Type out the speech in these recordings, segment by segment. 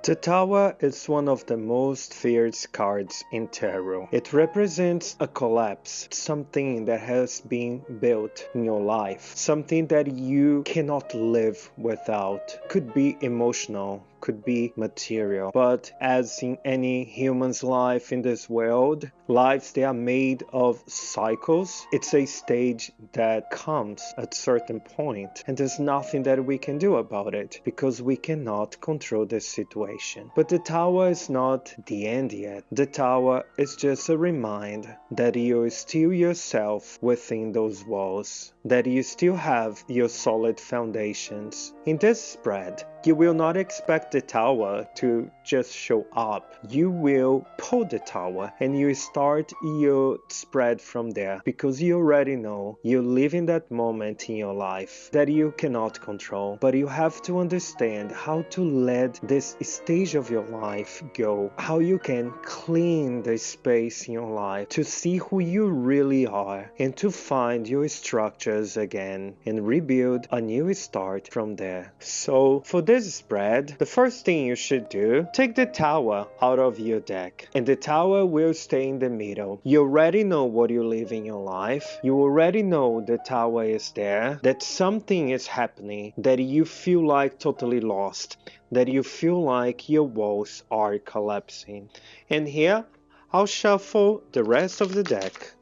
The tower is one of the most feared cards in tarot. It represents a collapse, something that has been built in your life, something that you cannot live without. Could be emotional, could be material, but as in any human's life in this world, lives they are made of cycles. It's a stage that comes at a certain point, and there's nothing that we can do about it because we cannot control the situation. But the tower is not the end yet. The tower is just a reminder that you're still yourself within those walls, that you still have your solid foundations. In this spread, you will not expect the tower to just show up. You will pull the tower and you start your spread from there because you already know you live in that moment in your life that you cannot control, but you have to understand how to let this stage of your life go, how you can clean the space in your life to see who you really are and to find your structures again and rebuild a new start from there. So for this spread, the first thing you should do, take the tower out of your deck and the tower will stay in the middle. You already know what you live in your life. You already know the tower is there, that something is happening, that you feel like totally lost, that you feel like your walls are collapsing. And here, I'll shuffle the rest of the deck.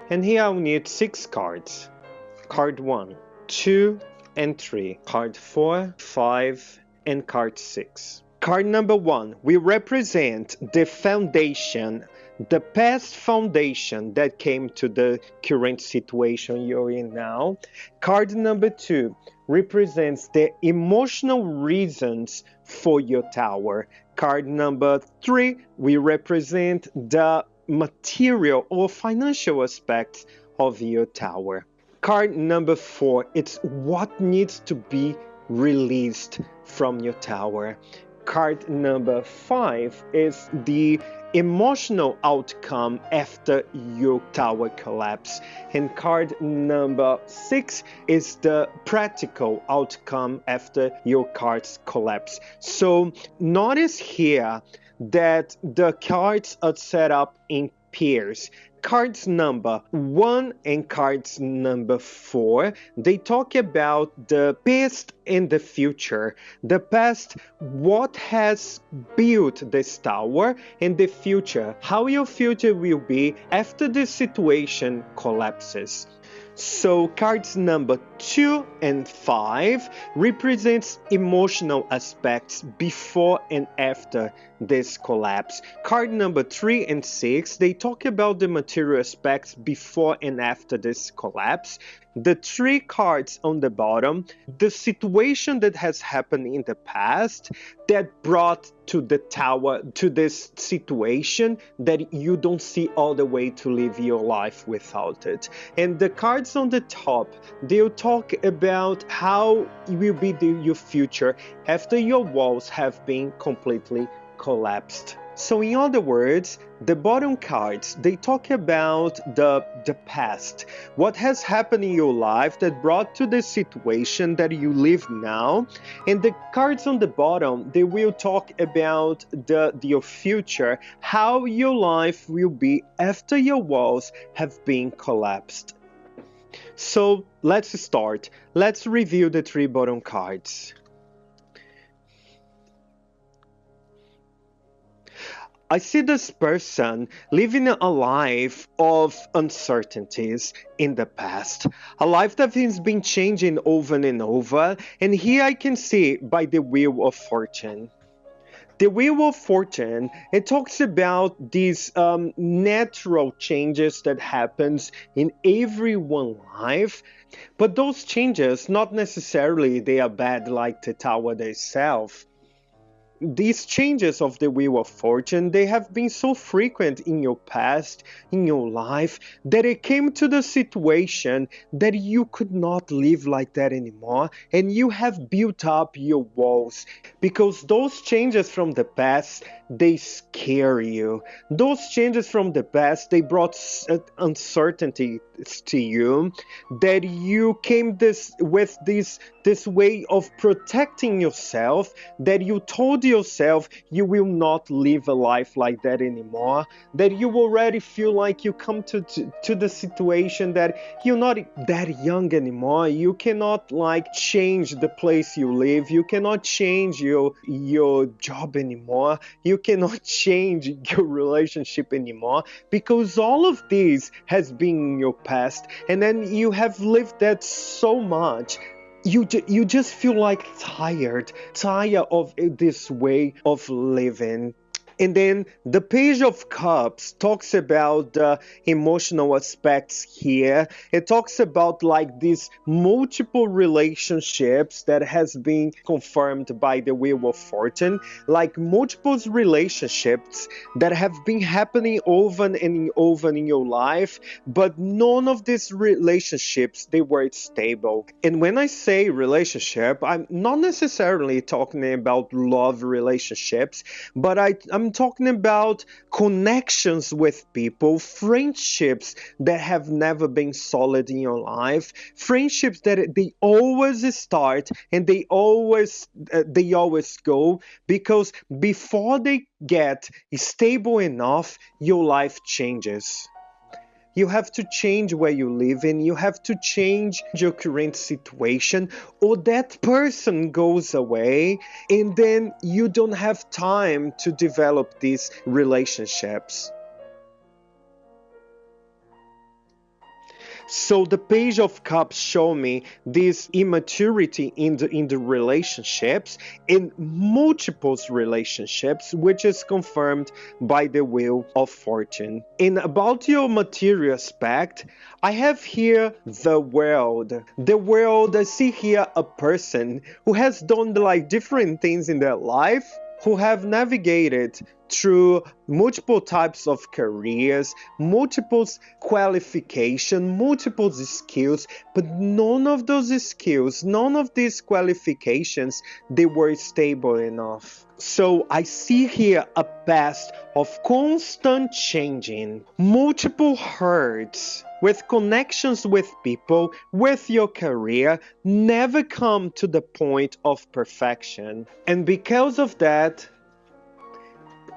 And here I'll need 6 cards. Card 1, 2, and 3. Card 4, 5, and card 6. Card number 1 will represent the foundation, the past foundation that came to the current situation you're in now. Card number 2 represents the emotional reasons for your tower. Card number 3 will represent the material or financial aspects of your tower. Card number 4, it's what needs to be released from your tower. Card number 5 is the emotional outcome after your tower collapse. And card number 6 is the practical outcome after your cards collapse. So notice here that the cards are set up in pairs. Cards number 1 and cards number 4, they talk about the past and the future. The past, what has built this tower, and the future, how your future will be after the situation collapses. So cards number 2 and 5 represents emotional aspects before and after this collapse. Card number 3 and 6, they talk about the material aspects before and after this collapse. The 3 cards on the bottom, the situation that has happened in the past that brought to the tower, to this situation that you don't see all the way to live your life without it. And the cards on the top, they'll talk about how will be your future after your walls have been completely collapsed. So in other words, the bottom cards, they talk about the past, what has happened in your life that brought to the situation that you live now. And the cards on the bottom, they will talk about your future, how your life will be after your walls have been collapsed. So let's start. Let's review the 3 bottom cards. I see this person living a life of uncertainties in the past, a life that has been changing over and over, and here I can see by the Wheel of Fortune. The Wheel of Fortune, it talks about these natural changes that happens in everyone's life, but those changes, not necessarily they are bad like the tower itself. these changes of the wheel of fortune, they have been so frequent in your past, in your life, that it came to the situation that you could not live like that anymore, and you have built up your walls, because those changes from the past, they scare you. Those changes from the past, they brought uncertainty to you, that you came with this way of protecting yourself, that you told yourself you will not live a life like that anymore, that you already feel like you come to the situation that you're not that young anymore. You cannot like change the place you live, you cannot change your job anymore, you cannot change your relationship anymore, because all of this has been in your past, and then you have lived that so much. You just feel like tired of this way of living. And then the Page of Cups talks about the emotional aspects here. It talks about like these multiple relationships that has been confirmed by the Wheel of Fortune, like multiple relationships that have been happening over and over in your life, but none of these relationships, they were stable. And when I say relationship, I'm not necessarily talking about love relationships, but I'm talking about connections with people, friendships that have never been solid in your life, friendships that they always start and they always go, because before they get stable enough, your life changes. You have to change where you live in, you have to change your current situation, or that person goes away, and then you don't have time to develop these relationships. So the Page of Cups show me this immaturity in the relationships, in multiple relationships, which is confirmed by the Wheel of Fortune. And about your material aspect, I have here the world. The world, I see here a person who has done like different things in their life, who have navigated through multiple types of careers, multiple qualifications, multiple skills, but none of those skills, none of these qualifications, they were stable enough. So I see here a past of constant changing, multiple hurts, with connections with people, with your career, never come to the point of perfection. And because of that,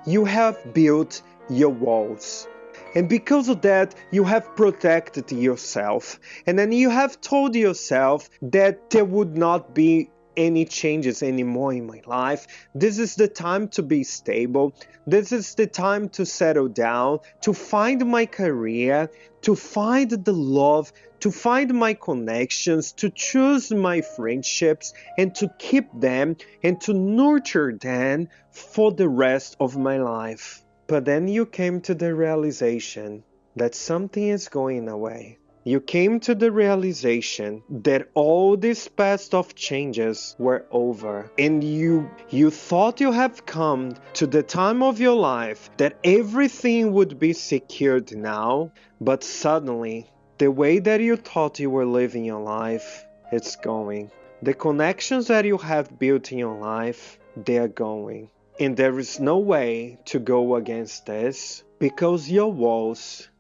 you have built your walls. And because of that, you have protected yourself. And then you have told yourself that there would not be any changes anymore in my life. This is the time to be stable. This is the time to settle down, to find my career, to find the love, to find my connections, to choose my friendships, and to keep them and to nurture them for the rest of my life. But then you came to the realization that something is going away. You came to the realization that all this past of changes were over, and you thought you have come to the time of your life that everything would be secured now, but suddenly the way that you thought you were living your life, it's going. The connections that you have built in your life, they are going. And there is no way to go against this, because your walls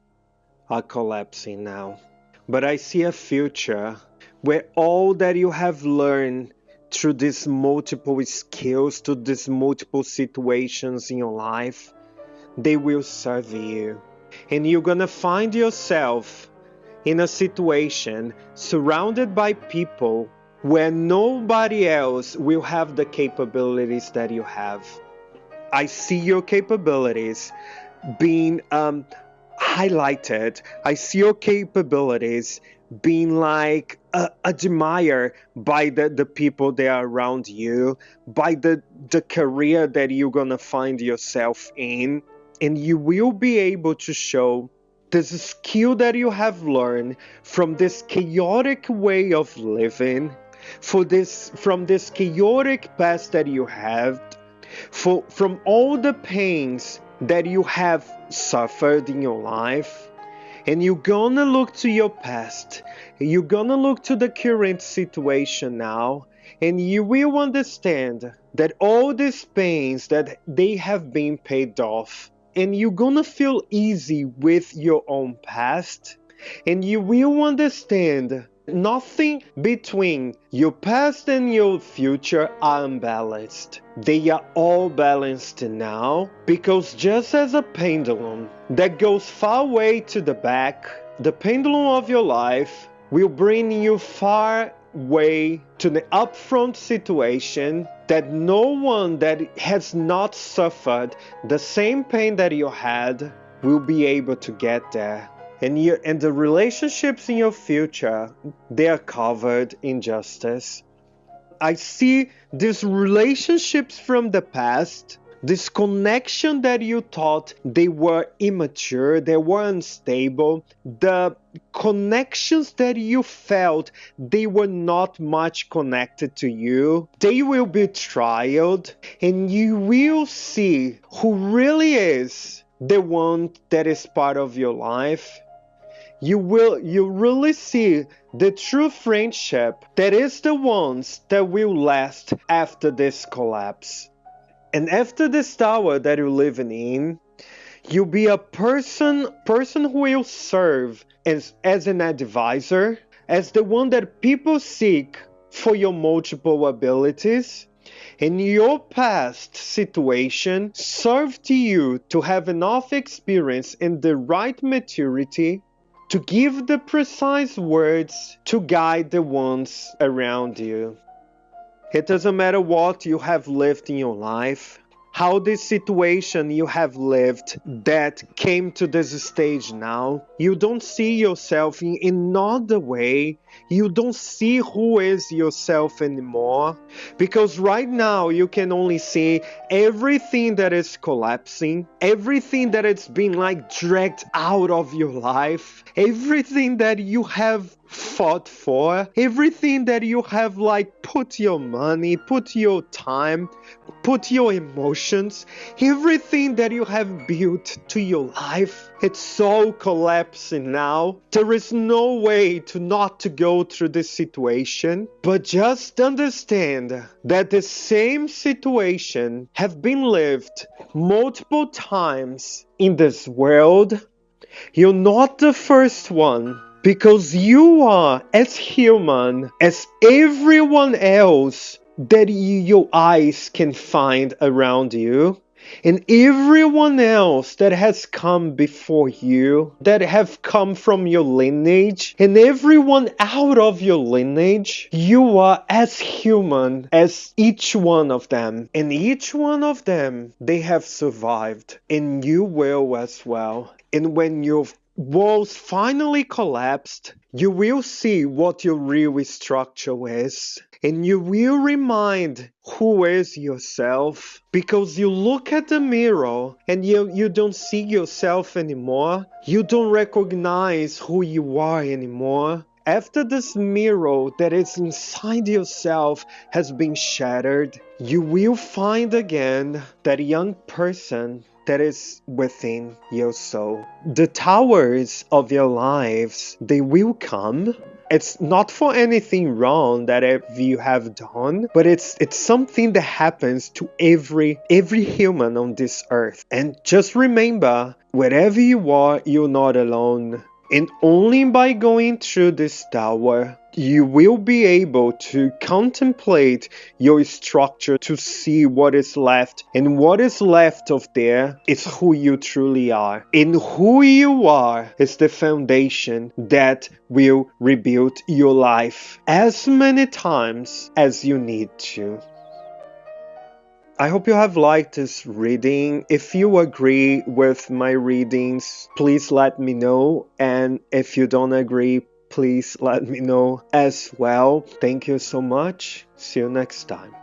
are collapsing now. But I see a future where all that you have learned through these multiple skills, through these multiple situations in your life, they will serve you. And you're gonna find yourself in a situation surrounded by people where nobody else will have the capabilities that you have. I see your capabilities being highlighted. I see your capabilities being like admired by the people that are around you, by the career that you're gonna find yourself in, and you will be able to show this skill that you have learned from this chaotic way of living, from this chaotic past that you have, from all the pains that you have suffered in your life, and you're gonna look to your past, you're gonna look to the current situation now, and you will understand that all these pains that they have been paid off, and you're gonna feel easy with your own past, and you will understand nothing between your past and your future are unbalanced. They are all balanced now, because just as a pendulum that goes far away to the back, the pendulum of your life will bring you far way to the upfront situation, that no one that has not suffered the same pain that you had will be able to get there. And the relationships in your future, they are covered in justice. I see these relationships from the past, this connection that you thought they were immature, they were unstable, the connections that you felt they were not much connected to you, they will be trialed, and you will see who really is the one that is part of your life. You really see the true friendship that is the ones that will last after this collapse. And after this tower that you're living in, you'll be a person who will serve as an advisor, as the one that people seek for your multiple abilities. And your past situation served to you to have enough experience and the right maturity to give the precise words to guide the ones around you. It doesn't matter what you have lived in your life, how this situation you have lived that came to this stage now. You don't see yourself in another way. You don't see who is yourself anymore, because right now you can only see everything that is collapsing, everything that is being like dragged out of your life, everything that you have fought for, everything that you have like put your money, put your time, put your emotions, everything that you have built to your life. It's so collapsing now. There is no way to not to go through this situation, but just understand that the same situation have been lived multiple times in this world. You're not the first one, because you are as human as everyone else that your eyes can find around you, and everyone else that has come before you, that have come from your lineage, and everyone out of your lineage. You are as human as each one of them, and each one of them, they have survived, and you will as well. And when your walls finally collapsed, you will see what your real structure is, and you will remind who is yourself, because you look at the mirror and you don't see yourself anymore. You don't recognize who you are anymore. After this mirror that is inside yourself has been shattered, you will find again that young person that is within your soul. The towers of your lives, they will come. It's not for anything wrong that you have done, but it's something that happens to every human on this earth. And just remember, wherever you are, you're not alone. And only by going through this tower, you will be able to contemplate your structure to see what is left. And what is left of there is who you truly are. And who you are is the foundation that will rebuild your life as many times as you need to. I hope you have liked this reading. If you agree with my readings, please let me know. And if you don't agree, please let me know as well. Thank you so much. See you next time.